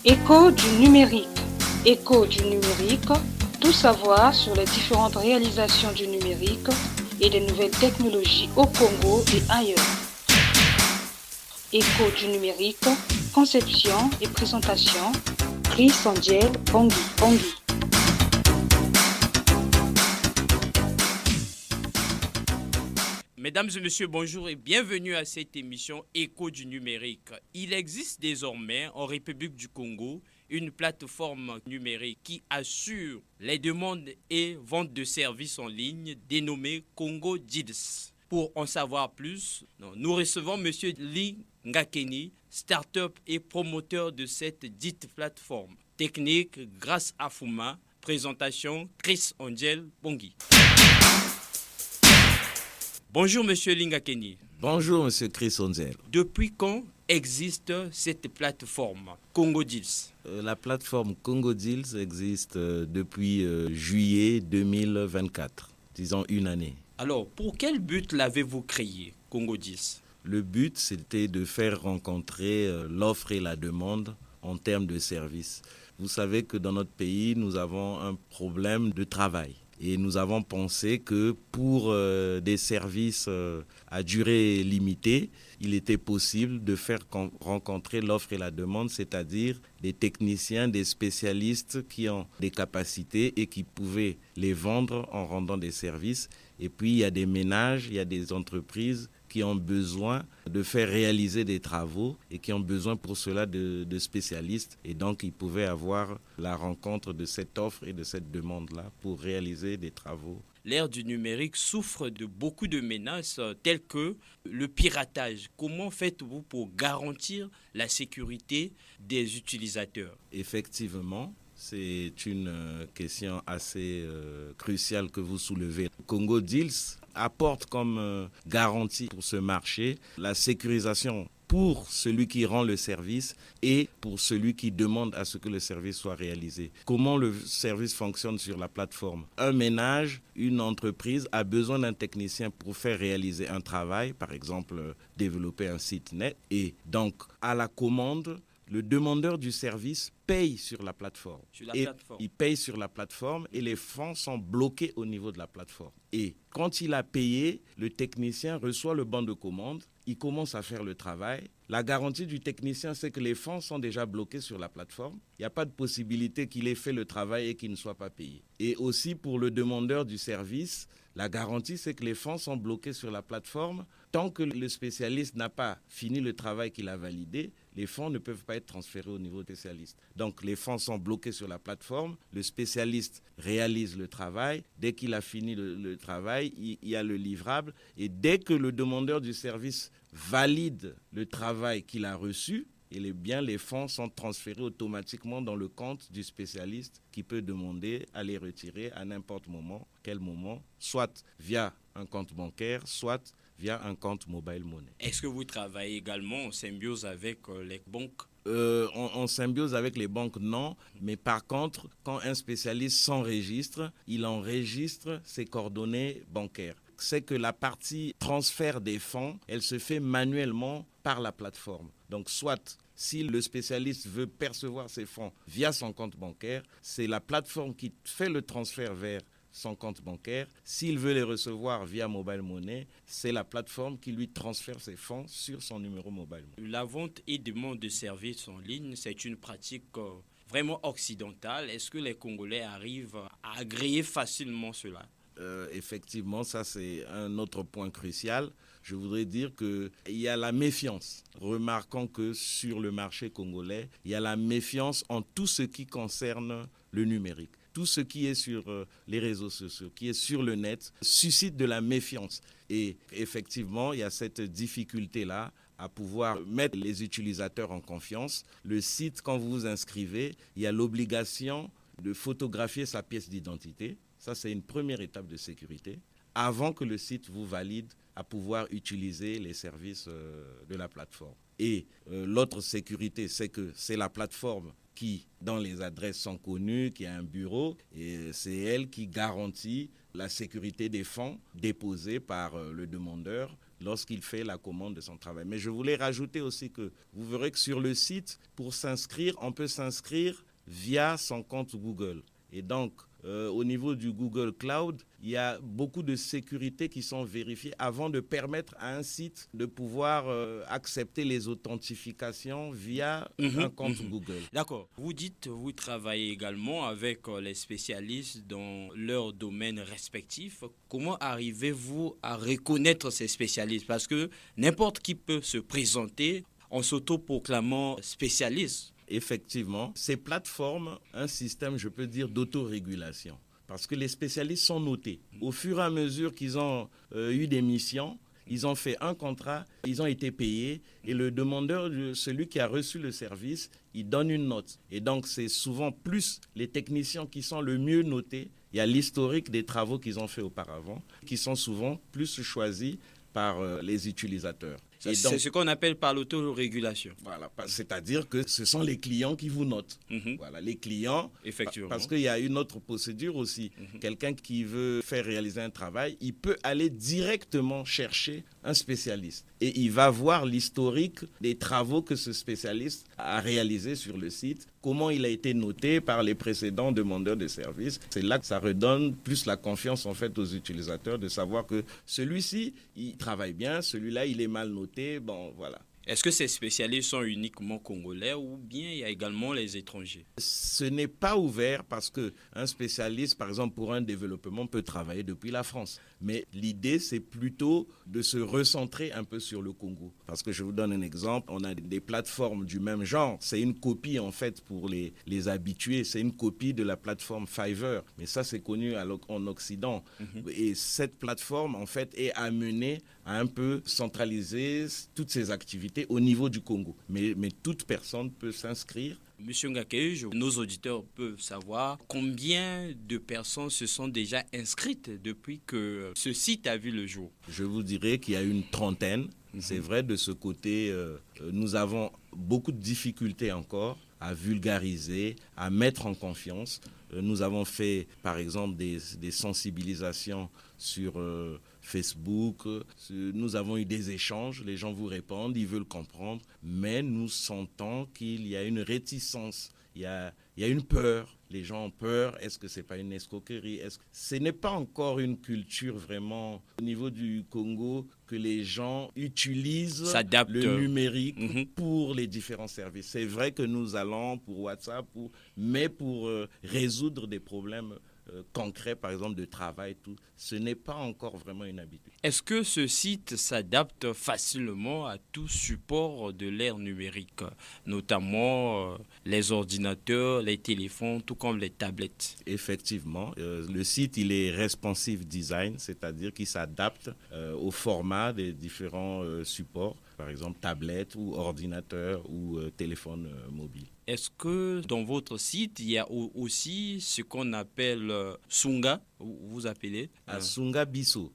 Écho du numérique. Écho du numérique, tout savoir sur les différentes réalisations du numérique et des nouvelles technologies au Congo et ailleurs. Écho du numérique, conception et présentation, Chris Angel Bangui. Mesdames et messieurs, bonjour et bienvenue à cette émission Écho du numérique. Il existe désormais en République du Congo une plateforme numérique qui assure les demandes et ventes de services en ligne dénommée Congo Deals. Pour en savoir plus, nous recevons M. Lee Ngakeni, start-up et promoteur de cette dite plateforme. Technique grâce à Fuma. Présentation Chris Angel Bangui. Bonjour Monsieur Lingakeni. Bonjour Monsieur Chris Onzel. Depuis quand existe cette plateforme Congo Deals? La plateforme Congo Deals existe depuis juillet 2024, disons une année. Alors, pour quel but l'avez-vous créée, Congo Deals? Le but, c'était de faire rencontrer l'offre et la demande en termes de services. Vous savez que dans notre pays, nous avons un problème de travail. Et nous avons pensé que pour des services à durée limitée, il était possible de faire rencontrer l'offre et la demande, c'est-à-dire des techniciens, des spécialistes qui ont des capacités et qui pouvaient les vendre en rendant des services. Et puis, il y a des ménages, il y a des entreprises qui ont besoin de faire réaliser des travaux et qui ont besoin pour cela de spécialistes. Et donc, ils pouvaient avoir la rencontre de cette offre et de cette demande-là pour réaliser des travaux. L'ère du numérique souffre de beaucoup de menaces telles que le piratage. Comment faites-vous pour garantir la sécurité des utilisateurs? Effectivement, c'est une question assez cruciale que vous soulevez. Congo Deals apporte comme garantie pour ce marché la sécurisation pour celui qui rend le service et pour celui qui demande à ce que le service soit réalisé. Comment le service fonctionne sur la plateforme? Un ménage, une entreprise a besoin d'un technicien pour faire réaliser un travail, par exemple développer un site net. Et donc, à la commande, le demandeur du service paye sur la plateforme. Il paye sur la plateforme et les fonds sont bloqués au niveau de la plateforme. Et quand il a payé, le technicien reçoit le bon de commande, il commence à faire le travail. La garantie du technicien, c'est que les fonds sont déjà bloqués sur la plateforme. Il n'y a pas de possibilité qu'il ait fait le travail et qu'il ne soit pas payé. Et aussi pour le demandeur du service, la garantie, c'est que les fonds sont bloqués sur la plateforme. Tant que le spécialiste n'a pas fini le travail qu'il a validé, les fonds ne peuvent pas être transférés au niveau spécialiste. Donc les fonds sont bloqués sur la plateforme, le spécialiste réalise le travail. Dès qu'il a fini le travail, il y a le livrable. Et dès que le demandeur du service valide le travail qu'il a reçu, les fonds sont transférés automatiquement dans le compte du spécialiste qui peut demander à les retirer à n'importe quel moment, soit via un compte bancaire, soit via un compte mobile money. Est-ce que vous travaillez également en symbiose avec les banques? En symbiose avec les banques, non. Mais par contre, quand un spécialiste s'enregistre, il enregistre ses coordonnées bancaires. C'est que la partie transfert des fonds, elle se fait manuellement par la plateforme. Donc, soit si le spécialiste veut percevoir ses fonds via son compte bancaire, c'est la plateforme qui fait le transfert vers son compte bancaire. S'il veut les recevoir via mobile money, c'est la plateforme qui lui transfère ses fonds sur son numéro mobile money. La vente et demande de services en ligne, c'est une pratique vraiment occidentale. Est-ce que les Congolais arrivent à agréer facilement cela? Effectivement, ça c'est un autre point crucial. Je voudrais dire qu'il y a la méfiance. Remarquons que sur le marché congolais, il y a la méfiance en tout ce qui concerne le numérique. Tout ce qui est sur les réseaux sociaux, qui est sur le net, suscite de la méfiance. Et effectivement, il y a cette difficulté-là à pouvoir mettre les utilisateurs en confiance. Le site, quand vous vous inscrivez, il y a l'obligation de photographier sa pièce d'identité. Ça, c'est une première étape de sécurité avant que le site vous valide à pouvoir utiliser les services de la plateforme. Et l'autre sécurité, c'est que c'est la plateforme qui, dans les adresses sont connues, qui a un bureau, et c'est elle qui garantit la sécurité des fonds déposés par le demandeur lorsqu'il fait la commande de son travail. Mais je voulais rajouter aussi que vous verrez que sur le site, pour s'inscrire, on peut s'inscrire via son compte Google. Et donc, au niveau du Google Cloud, il y a beaucoup de sécurités qui sont vérifiées avant de permettre à un site de pouvoir accepter les authentifications via un compte Google. D'accord. Vous dites, vous travaillez également avec les spécialistes dans leur domaine respectif. Comment arrivez-vous à reconnaître ces spécialistes? Parce que n'importe qui peut se présenter en s'autoproclamant spécialiste. Effectivement, ces plateformes, un système, je peux dire, d'autorégulation. Parce que les spécialistes sont notés. Au fur et à mesure qu'ils ont eu des missions, ils ont fait un contrat, ils ont été payés et le demandeur, celui qui a reçu le service, il donne une note. Et donc, c'est souvent plus les techniciens qui sont le mieux notés. Il y a l'historique des travaux qu'ils ont fait auparavant, qui sont souvent plus choisis par les utilisateurs. C'est ce qu'on appelle par l'autorégulation. Voilà, c'est-à-dire que ce sont les clients qui vous notent. Voilà, les clients, effectivement. Parce qu'il y a une autre procédure aussi. Quelqu'un qui veut faire réaliser un travail, il peut aller directement chercher un spécialiste. Et il va voir l'historique des travaux que ce spécialiste a réalisés sur le site, comment il a été noté par les précédents demandeurs de services. C'est là que ça redonne plus la confiance en fait aux utilisateurs de savoir que celui-ci, il travaille bien, celui-là, il est mal noté. Bon, voilà. Est-ce que ces spécialistes sont uniquement congolais ou bien il y a également les étrangers? Ce n'est pas ouvert parce qu'un spécialiste, par exemple, pour un développement, peut travailler depuis la France. Mais l'idée, c'est plutôt de se recentrer un peu sur le Congo. Parce que je vous donne un exemple, on a des plateformes du même genre. C'est une copie, en fait, pour les habitués. C'est une copie de la plateforme Fiverr. Mais ça, c'est connu en Occident. Et cette plateforme, en fait, est amenée à un peu centraliser toutes ces activités au niveau du Congo. Mais toute personne peut s'inscrire. Monsieur Ngakeju, nos auditeurs peuvent savoir combien de personnes se sont déjà inscrites depuis que ce site a vu le jour. Je vous dirais qu'il y a une trentaine. C'est vrai, de ce côté, nous avons beaucoup de difficultés encore à vulgariser, à mettre en confiance. Nous avons fait, par exemple, des sensibilisations sur Facebook. Nous avons eu des échanges. Les gens vous répondent, ils veulent comprendre. Mais nous sentons qu'il y a une réticence. Il y a une peur. Les gens ont peur. Est-ce que ce n'est pas une escroquerie? Ce n'est pas encore une culture vraiment au niveau du Congo que les gens utilisent le numérique pour les différents services. C'est vrai que nous allons pour WhatsApp, mais pour résoudre des problèmes concrets, par exemple de travail, tout, ce n'est pas encore vraiment une habitude. Est-ce que ce site s'adapte facilement à tout support de l'ère numérique, notamment les ordinateurs, les téléphones, tout comme les tablettes? Effectivement, le site il est responsive design, c'est-à-dire qu'il s'adapte au format des différents supports, par exemple tablette ou ordinateur ou téléphone mobile. Est-ce que dans votre site, il y a aussi ce qu'on appelle Sunga, vous appelez Sunga Bisso.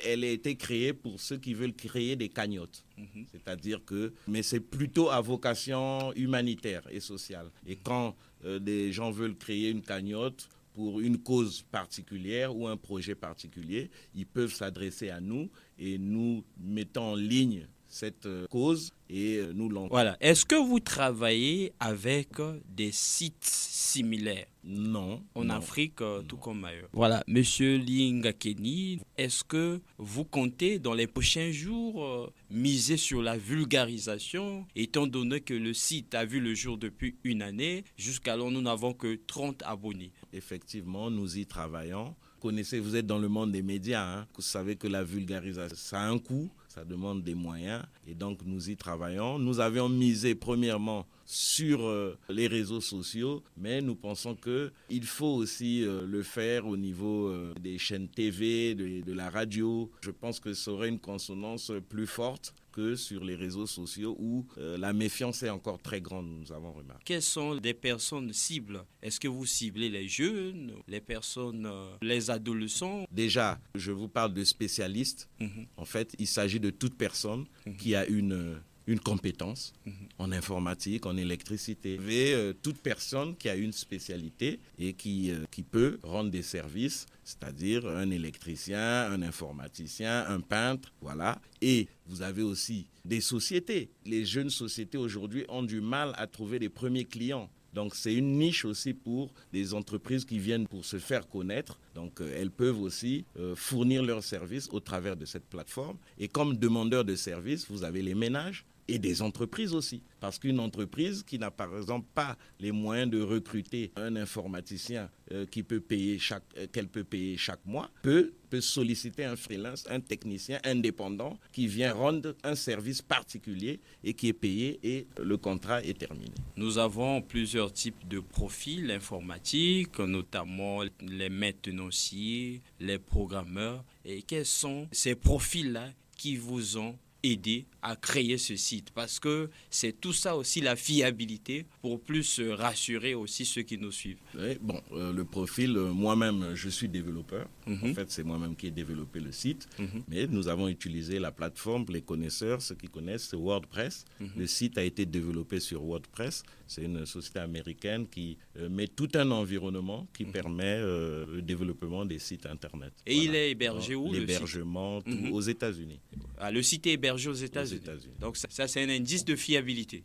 Elle a été créée pour ceux qui veulent créer des cagnottes. C'est-à-dire que, mais c'est plutôt à vocation humanitaire et sociale. Et quand des gens veulent créer une cagnotte pour une cause particulière ou un projet particulier, ils peuvent s'adresser à nous et nous mettons en ligne cette cause et nous l'envoyons. Voilà. Est-ce que vous travaillez avec des sites similaires? Non. En Afrique, tout comme ailleurs. Voilà. Monsieur Lingakeni, est-ce que vous comptez dans les prochains jours miser sur la vulgarisation, étant donné que le site a vu le jour depuis une année, jusqu'alors nous n'avons que 30 abonnés? Effectivement, nous y travaillons. Vous êtes dans le monde des médias, vous savez que la vulgarisation, ça a un coût, ça demande des moyens et donc nous y travaillons. Nous avions misé premièrement sur les réseaux sociaux, mais nous pensons qu'il faut aussi le faire au niveau des chaînes TV, de la radio. Je pense que ça aurait une consonance plus forte que sur les réseaux sociaux où la méfiance est encore très grande, nous avons remarqué. Quelles sont les personnes cibles? Est-ce que vous ciblez les jeunes, les personnes, les adolescents? Déjà, je vous parle de spécialistes. En fait, il s'agit de toute personne qui a une une compétence en informatique, en électricité. Vous avez toute personne qui a une spécialité et qui peut rendre des services, c'est-à-dire un électricien, un informaticien, un peintre, voilà. Et vous avez aussi des sociétés. Les jeunes sociétés aujourd'hui ont du mal à trouver les premiers clients. Donc, c'est une niche aussi pour des entreprises qui viennent pour se faire connaître. Donc, elles peuvent aussi fournir leurs services au travers de cette plateforme. Et comme demandeurs de services, vous avez les ménages et des entreprises aussi. Parce qu'une entreprise qui n'a par exemple pas les moyens de recruter un informaticien qu'elle peut payer chaque mois, peut solliciter un freelance, un technicien indépendant qui vient rendre un service particulier et qui est payé et le contrat est terminé. Nous avons plusieurs types de profils informatiques, notamment les maintenanciers, les programmeurs. Et quels sont ces profils-là qui vous ont aider à créer ce site, parce que c'est tout ça aussi, la fiabilité, pour plus rassurer aussi ceux qui nous suivent. Oui, bon, le profil, moi-même, je suis développeur. En fait, c'est moi-même qui ai développé le site. Mais nous avons utilisé la plateforme, les connaisseurs, ceux qui connaissent, c'est WordPress. Le site a été développé sur WordPress. C'est une société américaine qui met tout un environnement qui permet le développement des sites Internet. Et voilà. Il est hébergé où? L'hébergement aux États-Unis. Ah, le site est hébergé aux États-Unis. Donc ça, c'est un indice de fiabilité.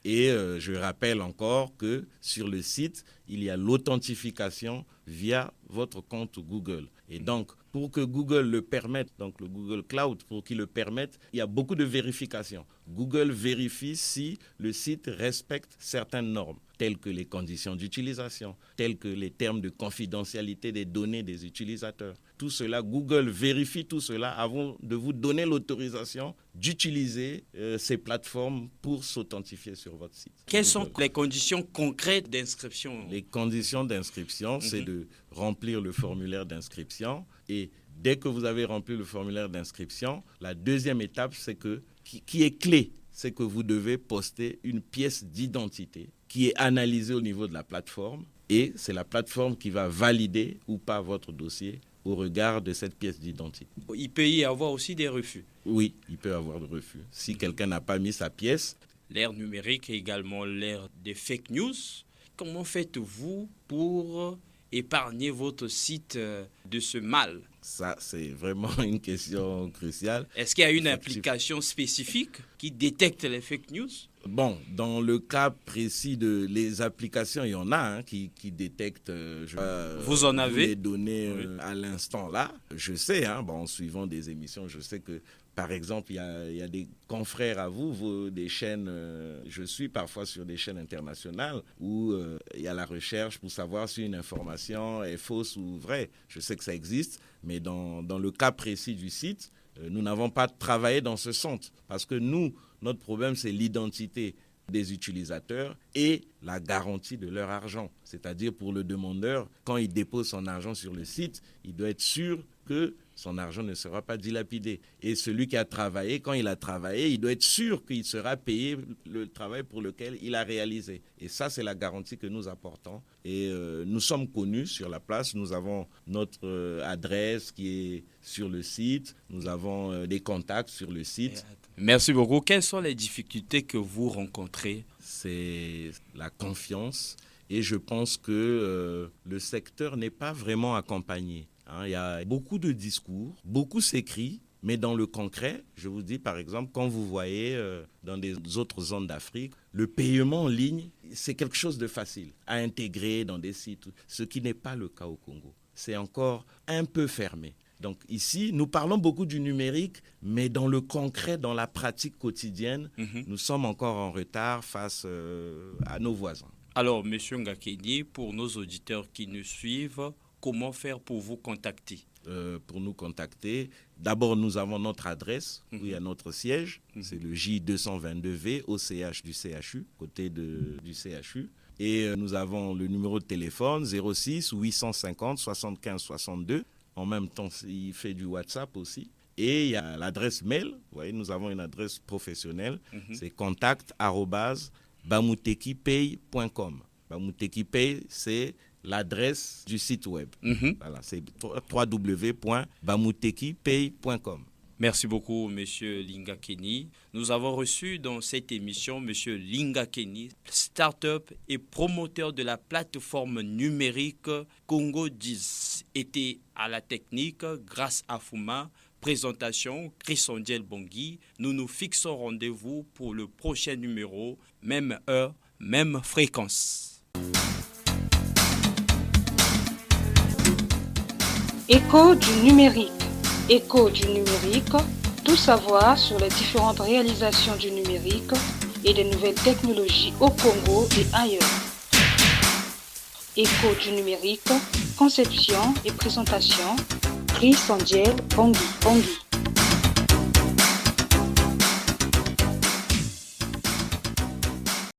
Et je rappelle encore que sur le site, il y a l'authentification via votre compte Google. Et donc, pour que Google le permette, donc le Google Cloud, pour qu'il le permette, il y a beaucoup de vérifications. Google vérifie si le site respecte certaines normes, telles que les conditions d'utilisation, telles que les termes de confidentialité des données des utilisateurs. Tout cela, Google vérifie tout cela avant de vous donner l'autorisation d'utiliser ces plateformes pour s'authentifier sur votre site. Quelles sont les conditions concrètes d'inscription? Les conditions d'inscription, c'est de remplir le formulaire d'inscription. Et dès que vous avez rempli le formulaire d'inscription, la deuxième étape, c'est que, qui est clé, c'est que vous devez poster une pièce d'identité qui est analysée au niveau de la plateforme. Et c'est la plateforme qui va valider ou pas votre dossier au regard de cette pièce d'identité. Il peut y avoir aussi des refus. Oui, il peut y avoir des refus. Si quelqu'un n'a pas mis sa pièce. L'ère numérique est également l'ère des fake news. Comment faites-vous pour épargner votre site de ce mal? Ça, c'est vraiment une question cruciale. Est-ce qu'il y a une application spécifique qui détecte les fake news? Bon, dans le cas précis de les applications, il y en a qui détectent vous en avez les données à l'instant là. Je sais, en suivant des émissions, je sais que par exemple, il y a des confrères à vous des chaînes, je suis parfois sur des chaînes internationales où il y a la recherche pour savoir si une information est fausse ou vraie. Je sais que ça existe, mais dans le cas précis du site, nous n'avons pas travaillé dans ce sens. Parce que notre problème, c'est l'identité des utilisateurs et la garantie de leur argent. C'est-à-dire pour le demandeur, quand il dépose son argent sur le site, il doit être sûr que son argent ne sera pas dilapidé. Et celui qui a travaillé, quand il a travaillé, il doit être sûr qu'il sera payé le travail pour lequel il a réalisé. Et ça, c'est la garantie que nous apportons. Et nous sommes connus sur la place. Nous avons notre adresse qui est sur le site. Nous avons des contacts sur le site. Merci beaucoup. Quelles sont les difficultés que vous rencontrez? C'est la confiance. Et je pense que le secteur n'est pas vraiment accompagné. Il y a beaucoup de discours, beaucoup s'écrit, mais dans le concret, je vous dis par exemple, quand vous voyez dans des autres zones d'Afrique, le paiement en ligne, c'est quelque chose de facile à intégrer dans des sites, ce qui n'est pas le cas au Congo. C'est encore un peu fermé. Donc ici, nous parlons beaucoup du numérique, mais dans le concret, dans la pratique quotidienne, nous sommes encore en retard face à nos voisins. Alors, M. Ngakedi, pour nos auditeurs qui nous suivent, comment faire pour vous contacter? Pour nous contacter, d'abord nous avons notre adresse, où il y a notre siège, c'est le J222V au CH du CHU, côté du CHU. Et nous avons le numéro de téléphone 06 850 75 62. En même temps, il fait du WhatsApp aussi. Et il y a l'adresse mail, vous voyez, nous avons une adresse professionnelle, c'est contact@bamutekipay.com. Bamutekipay, c'est l'adresse du site web. Voilà, c'est www.bamutekipay.com. Merci beaucoup, Monsieur Linga Kenny. Nous avons reçu dans cette émission Monsieur Linga Kenny, start-up et promoteur de la plateforme numérique Congo 10. Était à la technique grâce à Fuma. Présentation Chris-Ondiel Bongui. Nous nous fixons rendez-vous pour le prochain numéro, même heure, même fréquence. Écho du numérique. Écho du numérique, tout savoir sur les différentes réalisations du numérique et des nouvelles technologies au Congo et ailleurs. Écho du numérique, conception et présentation, Chris-Ondiel Bongui.